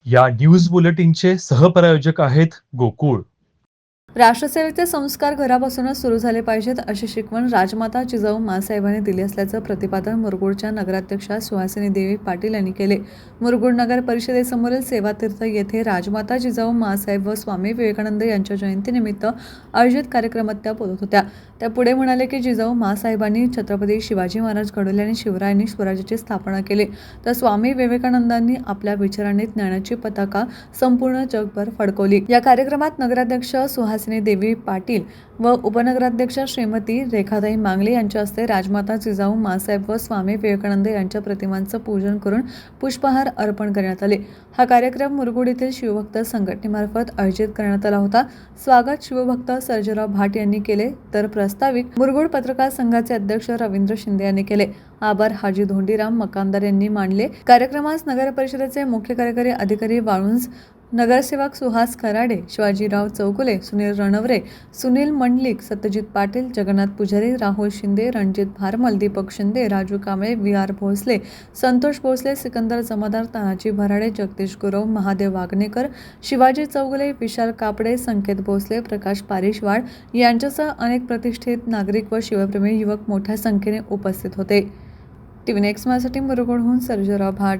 या न्यूज बुलेटिनचे सहप्रायोजक आहेत गोकुळ. राष्ट्रसेवेचे संस्कार घरापासूनच सुरू झाले पाहिजेत अशी शिकवण राजमाता जिजाऊ माँसाहेबांनी दिली असल्याचं प्रतिपादन मुरगुडच्या नगराध्यक्षा सुहासिनी देवी पाटील यांनी केले. मुरगुड नगर परिषदेसमोरील सेवातीर्थ येथे राजमाता जिजाऊ माँसाहेब व स्वामी विवेकानंद यांच्या जयंतीनिमित्त आयोजित कार्यक्रमात त्या बोलत होत्या. त्या पुढे म्हणाले की जिजाऊ माँसाहेबांनी छत्रपती शिवाजी महाराज घडवले आणि शिवरायांनी स्वराज्याची स्थापना केली, तर स्वामी विवेकानंदांनी आपल्या विचारांनी ज्ञानाची पताका संपूर्ण जगभर फडकवली. या कार्यक्रमात नगराध्यक्ष सुहासिनी देवी पाटील व उपनगराध्यक्ष श्रीमती रेखाताई मांगले यांच्या हस्ते राजमाता जिजाऊ माँसाहेब व स्वामी विवेकानंद यांच्या प्रतिमांचं पूजन करून पुष्पहार अर्पण करण्यात आले. हा कार्यक्रम मुरगुड येथील शिवभक्त संघटनेमार्फत आयोजित करण्यात आला होता. स्वागत शिवभक्त सर्जेराव भाट यांनी केले, तर प्रास्ताविक मुरगुड पत्रकार संघाचे अध्यक्ष रवींद्र शिंदे यांनी केले. आभार हाजी धोंडीराम मकानदार यांनी मानले. कार्यक्रमास नगर परिषदेचे मुख्य कार्यकारी अधिकारी वाळुंज, नगरसेवक सुहास खराडे, शिवाजीराव चौगुले, सुनील रणवरे, सुनील मंडलिक, सत्यजित पाटील, जगन्नाथ पुजारी, राहुल शिंदे, रणजित भारमल, दीपक शिंदे, राजू कांबळे, VR भोसले, संतोष भोसले, सिकंदर जमादार, तानाजी भराडे, जगदीश गुरव, महादेव वागणेकर, शिवाजी चौगुले, विशाल कापडे, संकेत भोसले, प्रकाश पारिशवाड यांच्यासह अनेक प्रतिष्ठित नागरिक व शिवप्रेमी युवक मोठ्या संख्येने उपस्थित होते. TV नेक्स्ट माझ्यासाठी मुरगुडहून सर्जेराव भाट.